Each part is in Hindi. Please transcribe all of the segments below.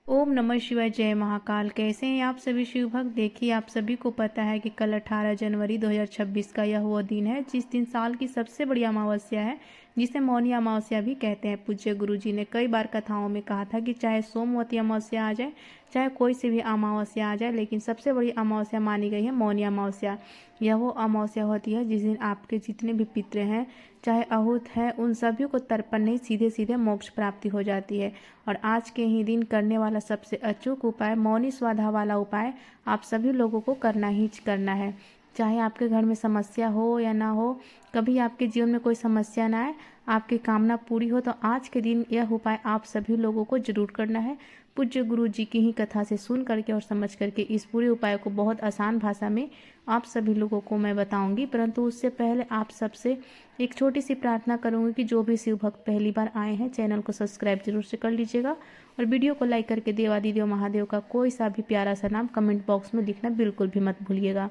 ओम नमः शिवाय। जय महाकाल। कैसे हैं आप सभी शिव भक्त। देखिए, आप सभी को पता है कि कल 18 जनवरी 2026 का यह वो दिन है जिस दिन साल की सबसे बड़ी अमावस्या है, जिसे मौनी अमावस्या भी कहते हैं। पूज्य गुरु जी ने कई बार कथाओं में कहा था कि चाहे सोमवती अमावस्या आ जाए, चाहे कोई सी भी अमावस्या आ जाए, लेकिन सबसे बड़ी अमावस्या मानी गई है मौनी अमावस्या। यह वो अमावस्या होती है जिस दिन आपके जितने भी पितृ हैं, चाहे आहूत है, उन सभी को तर्पण नहीं सीधे सीधे मोक्ष प्राप्ति हो जाती है। और आज के ही दिन करने वाला सबसे अचूक उपाय, मौनी स्वाधा वाला उपाय आप सभी लोगों को करना ही करना है। चाहे आपके घर में समस्या हो या ना हो, कभी आपके जीवन में कोई समस्या ना आए, आपकी कामना पूरी हो, तो आज के दिन यह उपाय आप सभी लोगों को जरूर करना है। पूज्य गुरु जी की ही कथा से सुन करके और समझ करके इस पूरे उपाय को बहुत आसान भाषा में आप सभी लोगों को मैं बताऊंगी। परंतु उससे पहले आप सबसे एक छोटी सी प्रार्थना करूंगी कि जो भी शिव भक्त पहली बार आए हैं, चैनल को सब्सक्राइब जरूर से कर लीजिएगा और वीडियो को लाइक करके देवादिदेव महादेव का कोई सा भी प्यारा सा नाम कमेंट बॉक्स में लिखना बिल्कुल भी मत भूलिएगा।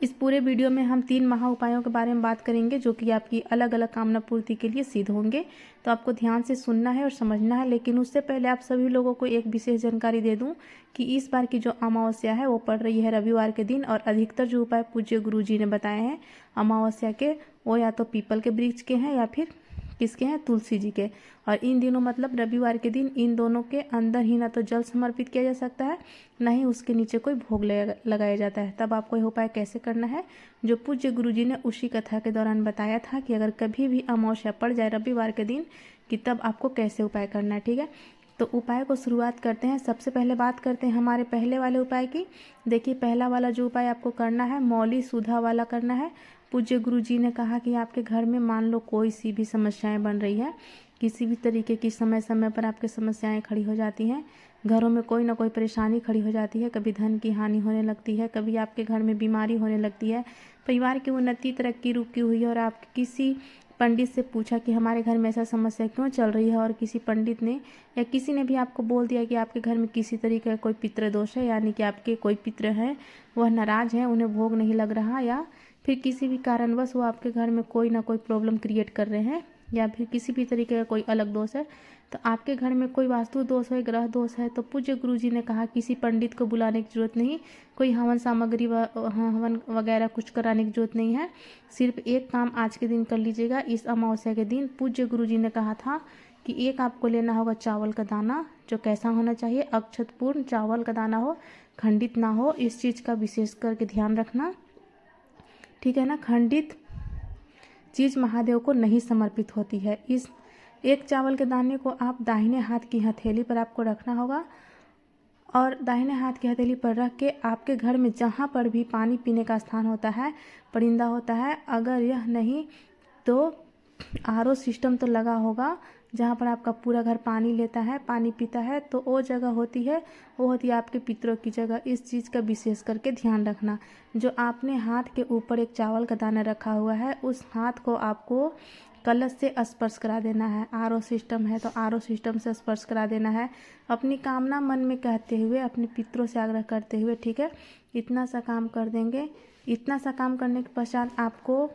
इस पूरे वीडियो में हम 3 महा उपायों के बारे में बात करेंगे जो कि आपकी अलग अलग कामना पूर्ति के लिए सिद्ध होंगे। तो आपको ध्यान से सुनना है और समझना है। लेकिन उससे पहले आप सभी लोगों को एक विशेष जानकारी दे दूं कि इस बार की जो अमावस्या है वो पड़ रही है रविवार के दिन, और अधिकतर जो उपाय पूज्य गुरु जी ने बताए हैं अमावस्या के, वो या तो पीपल के वृक्ष के हैं या फिर किसके हैं, तुलसी जी के। और इन दिनों मतलब रविवार के दिन इन दोनों के अंदर ही ना तो जल समर्पित किया जा सकता है, ना ही उसके नीचे कोई भोग लगाया जाता है। तब आपको यह उपाय कैसे करना है जो पूज्य गुरु जी ने उसी कथा के दौरान बताया था कि अगर कभी भी अमावस्या पड़ जाए रविवार के दिन कि तब आपको कैसे उपाय करना है। ठीक है, तो उपाय को शुरुआत करते हैं। सबसे पहले बात करते हैं हमारे पहले वाले उपाय की। देखिए, पहला वाला जो उपाय आपको करना है मौली सुधा वाला करना है। पूज्य गुरु जी ने कहा कि आपके घर में मान लो कोई सी भी समस्याएं बन रही है, किसी भी तरीके की समय समय पर आपकी समस्याएं खड़ी हो जाती हैं, घरों में कोई ना कोई परेशानी खड़ी हो जाती है, कभी धन की हानि होने लगती है, कभी आपके घर में बीमारी होने लगती है, परिवार की उन्नति तरक्की रुकी हुई है, और आप किसी पंडित से पूछा कि हमारे घर में ऐसा समस्या क्यों चल रही है, और किसी पंडित ने या किसी ने भी आपको बोल दिया कि आपके घर में किसी तरीके का कोई पितृ दोष है, यानी कि आपके कोई पितृ हैं वह नाराज हैं, उन्हें भोग नहीं लग रहा, या फिर किसी भी कारणवश वो आपके घर में कोई ना कोई प्रॉब्लम क्रिएट कर रहे हैं, या फिर किसी भी तरीके का कोई अलग दोष है, तो आपके घर में कोई वास्तु दोष है, ग्रह दोष है, तो पूज्य गुरु जी ने कहा किसी पंडित को बुलाने की जरूरत नहीं, कोई हवन सामग्री हवन वगैरह कुछ कराने की जरूरत नहीं है। सिर्फ एक काम आज के दिन कर लीजिएगा। इस अमावस्या के दिन पूज्य गुरु जी ने कहा था कि एक आपको लेना होगा चावल का दाना, जो कैसा होना चाहिए, अक्षतपूर्ण चावल का दाना हो, खंडित ना हो। इस चीज़ का विशेष करके ध्यान रखना, ठीक है ना। खंडित चीज़ महादेव को नहीं समर्पित होती है। इस एक चावल के दाने को आप दाहिने हाथ की हथेली पर आपको रखना होगा, और दाहिने हाथ की हथेली पर रख के आपके घर में जहाँ पर भी पानी पीने का स्थान होता है, परिंदा होता है, अगर यह नहीं तो आरओ सिस्टम तो लगा होगा जहाँ पर आपका पूरा घर पानी लेता है, पानी पीता है, तो वो जगह होती है, वो होती है आपके पितरों की जगह। इस चीज़ का विशेष करके ध्यान रखना। जो आपने हाथ के ऊपर एक चावल का दाना रखा हुआ है, उस हाथ को आपको कलश से स्पर्श करा देना है। आरओ सिस्टम है तो आरओ सिस्टम से स्पर्श करा देना है, अपनी कामना मन में कहते हुए, अपने पितरों से आग्रह करते हुए। ठीक है, इतना सा काम कर देंगे। इतना सा काम करने के पश्चात आपको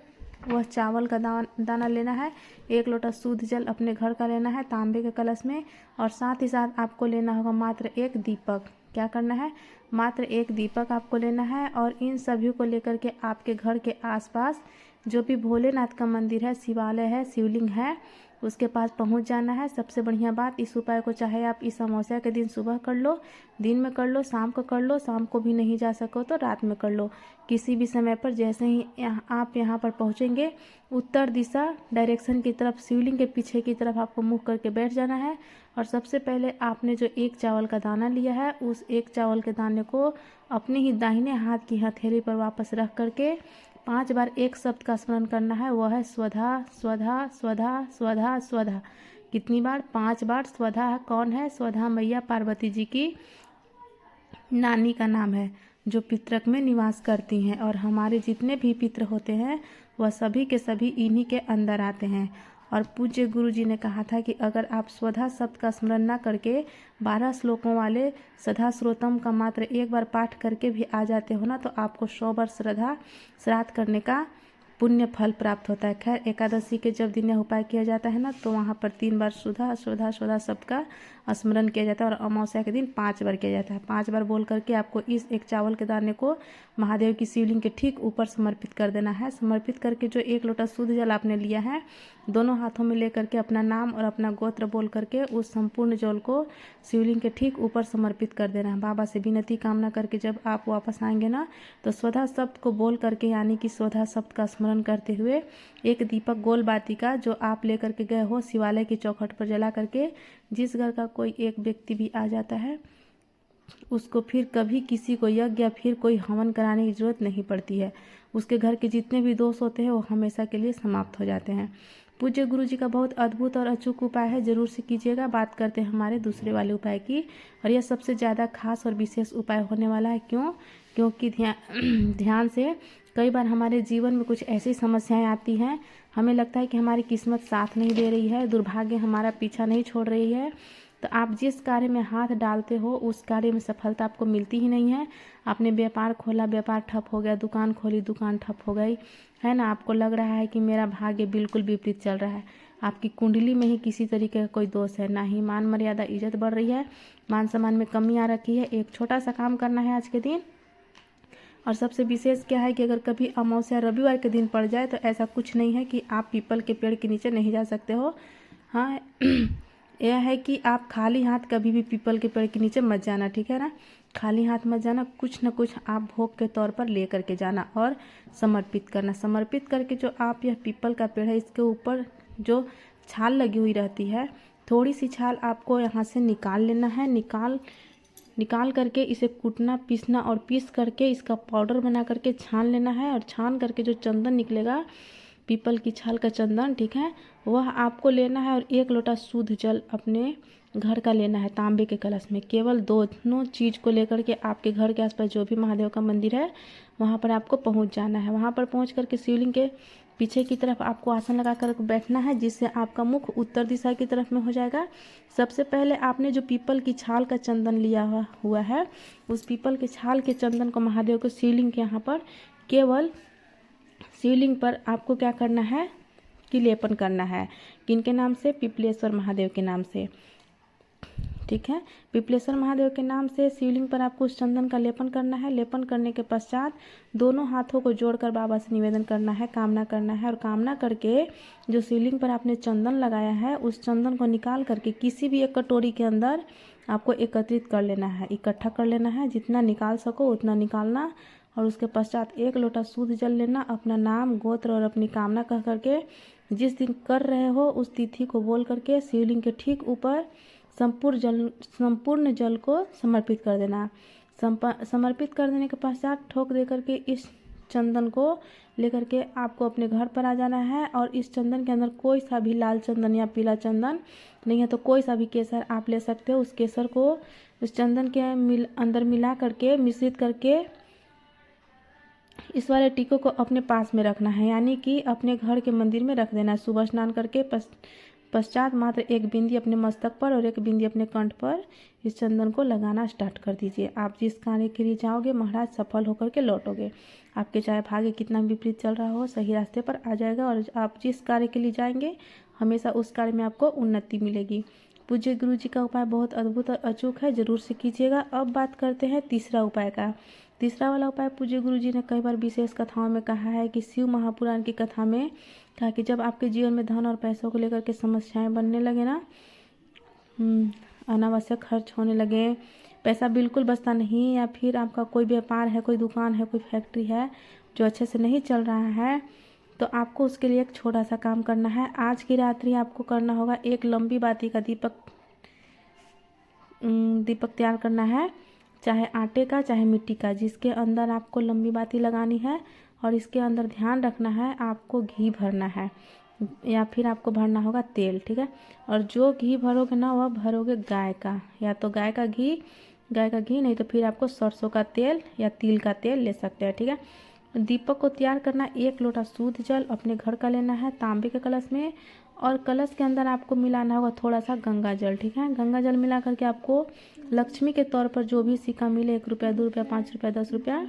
वह चावल का दाना लेना है, 1 लोटा शुद्ध जल अपने घर का लेना है तांबे के कलश में, और साथ ही साथ आपको लेना होगा मात्र 1 दीपक। क्या करना है, मात्र 1 दीपक आपको लेना है, और इन सभी को लेकर के आपके घर के आसपास जो भी भोलेनाथ का मंदिर है, शिवालय है, शिवलिंग है, उसके पास पहुंच जाना है। सबसे बढ़िया बात, इस उपाय को चाहे आप इस अमावस्या के दिन सुबह कर लो, दिन में कर लो, शाम को कर लो, शाम को भी नहीं जा सको तो रात में कर लो, किसी भी समय पर। जैसे ही आप यहाँ पर पहुँचेंगे, उत्तर दिशा डायरेक्शन की तरफ, शिवलिंग के पीछे की तरफ आपको मुँह करके बैठ जाना है। और सबसे पहले आपने जो 1 चावल का दाना लिया है, उस 1 चावल के दाने को अपने ही दाहिने हाथ की हथेली पर वापस रख करके 5 बार एक शब्द का स्मरण करना है, वह है स्वधा स्वधा स्वधा स्वधा स्वधा। कितनी बार, 5 बार। स्वधा कौन है, स्वधा मैया पार्वती जी की नानी का नाम है, जो पितरक में निवास करती हैं, और हमारे जितने भी पितृ होते हैं वह सभी के सभी इन्हीं के अंदर आते हैं। और पूज्य गुरु जी ने कहा था कि अगर आप स्वधा शब्द का स्मरण न करके 12 श्लोकों वाले सदा श्रोतम का मात्र 1 बार पाठ करके भी आ जाते हो ना, तो आपको 100 बार श्राद्ध करने का पुण्य फल प्राप्त होता है। खैर, एकादशी के जब दिन यह उपाय किया जाता है ना, तो वहाँ पर 3 बार सुधा सुधा सुधा सबका स्मरण किया जाता है और अमावस्या के दिन 5 बार किया जाता है। 5 बार बोल करके आपको इस एक चावल के दाने को महादेव की शिवलिंग के ठीक ऊपर समर्पित कर देना है। समर्पित करके जो 1 लोटा शुद्ध जल आपने लिया है, दोनों हाथों में लेकर के अपना नाम और अपना गोत्र बोल करके उस संपूर्ण जल को शिवलिंग के ठीक ऊपर समर्पित कर देना है। बाबा से विनती कामना करके जब आप वापस आएंगे ना, तो स्वधा शब्द को बोल करके, यानी कि स्वधा शब्द का स्मरण करते हुए एक दीपक गोल बाती का जो आप लेकर के गए हो शिवालय की चौखट पर जला करके, जिस घर का कोई एक व्यक्ति भी आ जाता है उसको फिर कभी किसी को यज्ञ या फिर कोई हवन कराने की जरूरत नहीं पड़ती है। उसके घर के जितने भी दोष होते हैं वो हमेशा के लिए समाप्त हो जाते हैं। पूज्य गुरु जी का बहुत अद्भुत और अचूक उपाय है, जरूर से कीजिएगा। बात करते हैं हमारे दूसरे वाले उपाय की, और यह सबसे ज़्यादा खास और विशेष उपाय होने वाला है। क्योंकि ध्यान से कई बार हमारे जीवन में कुछ ऐसी समस्याएं आती हैं, हमें लगता है कि हमारी किस्मत साथ नहीं दे रही है, दुर्भाग्य हमारा पीछा नहीं छोड़ रही है, तो आप जिस कार्य में हाथ डालते हो उस कार्य में सफलता आपको मिलती ही नहीं है। आपने व्यापार खोला, व्यापार ठप हो गया, दुकान खोली, दुकान ठप हो गई, है ना। आपको लग रहा है कि मेरा भाग्य बिल्कुल विपरीत चल रहा है, आपकी कुंडली में ही किसी तरीके का कोई दोष है, ना ही मान मर्यादा इज्जत बढ़ रही है, मान सम्मान में कमी आ रखी है। एक छोटा सा काम करना है आज के दिन, और सबसे विशेष क्या है कि अगर कभी अमावस्या रविवार के दिन पड़ जाए तो ऐसा कुछ नहीं है कि आप पीपल के पेड़ के नीचे नहीं जा सकते हो। हाँ, यह है कि आप खाली हाथ कभी भी पीपल के पेड़ के नीचे मत जाना, ठीक है ना। खाली हाथ मत जाना, कुछ न कुछ आप भोग के तौर पर ले करके जाना और समर्पित करना। समर्पित करके जो आप यह पीपल का पेड़ है, इसके ऊपर जो छाल लगी हुई रहती है, थोड़ी सी छाल आपको यहाँ से निकाल लेना है। निकाल करके इसे कूटना, पीसना और पीस करके इसका पाउडर बना करके छान लेना है। और छान करके जो चंदन निकलेगा, पीपल की छाल का चंदन, ठीक है, वह आपको लेना है। और 1 लोटा शुद्ध जल अपने घर का लेना है तांबे के कलश में। केवल दोनों चीज़ को लेकर के आपके घर के आसपास जो भी महादेव का मंदिर है वहाँ पर आपको पहुँच जाना है। वहाँ पर पहुँच करके शिवलिंग के पीछे की तरफ आपको आसन लगा कर बैठना है, जिससे आपका मुख उत्तर दिशा की तरफ में हो जाएगा। सबसे पहले आपने जो पीपल की छाल का चंदन लिया हुआ है, उस पीपल के छाल के चंदन को महादेव को शिवलिंग के यहाँ पर, केवल शिवलिंग पर आपको क्या करना है कि लेपन करना है। किनके नाम से? पिपलेश्वर महादेव के नाम से, ठीक है। पिपलेश्वर महादेव के नाम से शिवलिंग पर आपको उस चंदन का लेपन करना है। लेपन करने के पश्चात दोनों हाथों को जोड़कर बाबा से निवेदन करना है, कामना करना है। और कामना करके जो शिवलिंग पर आपने चंदन लगाया है, उस चंदन को निकाल करके किसी भी एक कटोरी के अंदर आपको एकत्रित कर लेना है, इकट्ठा कर लेना है। जितना निकाल सको उतना निकालना। और उसके पश्चात 1 लोटा शुद्ध जल लेना, अपना नाम, गोत्र और अपनी कामना कह करके जिस दिन कर रहे हो उस तिथि को बोल करके शिवलिंग के ठीक ऊपर संपूर्ण जल को समर्पित कर देना। समर्पित कर देने के पश्चात ठोक दे करके इस चंदन को लेकर के आपको अपने घर पर आ जाना है। और इस चंदन के अंदर कोई सा भी लाल चंदन या पीला चंदन नहीं है तो कोई सा भी केसर आप ले सकते हो। उस केसर को उस चंदन के अंदर मिला करके, मिश्रित करके इस वाले टीकों को अपने पास में रखना है, यानी कि अपने घर के मंदिर में रख देना है। सुबह स्नान करके पश्चात मात्र 1 बिंदी अपने मस्तक पर और 1 बिंदी अपने कंठ पर इस चंदन को लगाना स्टार्ट कर दीजिए। आप जिस कार्य के लिए जाओगे महाराज सफल होकर के लौटोगे। आपके चाहे भाग्य कितना विपरीत चल रहा हो, सही रास्ते पर आ जाएगा। और आप जिस कार्य के लिए जाएंगे हमेशा उस कार्य में आपको उन्नति मिलेगी। पूज्य गुरु जी का उपाय बहुत अद्भुत और अचूक है, जरूर से कीजिएगा। अब बात करते हैं तीसरा उपाय का। तीसरा वाला उपाय पूज्य गुरु जी ने कई बार विशेष कथाओं में कहा है कि शिव महापुराण की कथा में कहा कि जब आपके जीवन में धन और पैसों को लेकर के समस्याएं बनने लगे ना, अनावश्यक खर्च होने लगे, पैसा बिल्कुल बचता नहीं, या फिर आपका कोई व्यापार है, कोई दुकान है, कोई फैक्ट्री है जो अच्छे से नहीं चल रहा है, तो आपको उसके लिए एक छोटा सा काम करना है। आज की रात्रि आपको करना होगा, एक लंबी बाती का दीपक तैयार करना है, चाहे आटे का चाहे मिट्टी का, जिसके अंदर आपको लंबी बाती लगानी है। और इसके अंदर ध्यान रखना है आपको घी भरना है, या फिर आपको भरना होगा तेल, ठीक है। और जो घी भरोगे ना वह भरोगे गाय का, या तो गाय का घी नहीं तो फिर आपको सरसों का तेल या तिल का तेल ले सकते हैं, ठीक है। दीपक को तैयार करना, 1 लोटा शुद्ध जल अपने घर का लेना है तांबे के कलश में। और कलश के अंदर आपको मिलाना होगा थोड़ा सा गंगा जल, ठीक है। गंगा जल मिला करके आपको लक्ष्मी के तौर पर जो भी सिक्का मिले, 1 रुपया, 2 रुपया, 5 रुपया, 10 रुपया,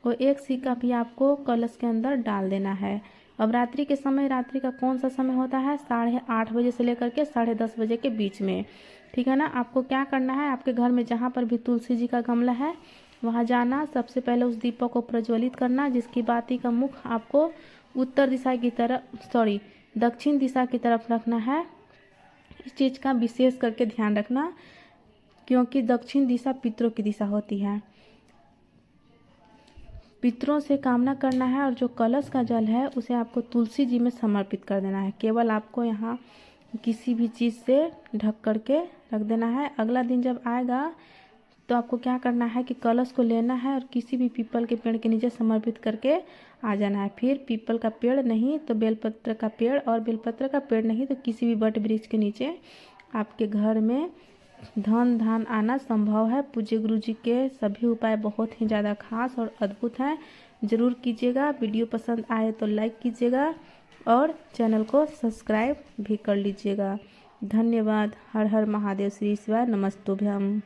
वो 1 सिक्का भी आपको कलश के अंदर डाल देना है। अब रात्रि के समय, रात्रि का कौन सा समय होता है? 8:30 बजे से लेकर के 10:30 बजे के बीच में, ठीक है ना। आपको क्या करना है, आपके घर में जहाँ पर भी तुलसी जी का गमला है वहाँ जाना, सबसे पहले उस दीपक को प्रज्वलित करना, जिसकी बाती का मुख आपको उत्तर दिशा की तरफ, दक्षिण दिशा की तरफ रखना है। इस चीज़ का विशेष करके ध्यान रखना, क्योंकि दक्षिण दिशा पितरों की दिशा होती है। पितरों से कामना करना है और जो कलश का जल है उसे आपको तुलसी जी में समर्पित कर देना है। केवल आपको यहाँ किसी भी चीज़ से ढक करके रख देना है। अगला दिन जब आएगा तो आपको क्या करना है कि कलश को लेना है और किसी भी पीपल के पेड़ के नीचे समर्पित करके आ जाना है। फिर पीपल का पेड़ नहीं तो बेलपत्र का पेड़, और बेलपत्र का पेड़ नहीं तो किसी भी वट वृक्ष के नीचे आपके घर में धन धान आना संभव है। पूज्य गुरु जी के सभी उपाय बहुत ही ज़्यादा खास और अद्भुत हैं, ज़रूर कीजिएगा। वीडियो पसंद आए तो लाइक कीजिएगा और चैनल को सब्सक्राइब भी कर लीजिएगा। धन्यवाद। हर हर महादेव। श्री शिवाय। नमस्तुभ्यम।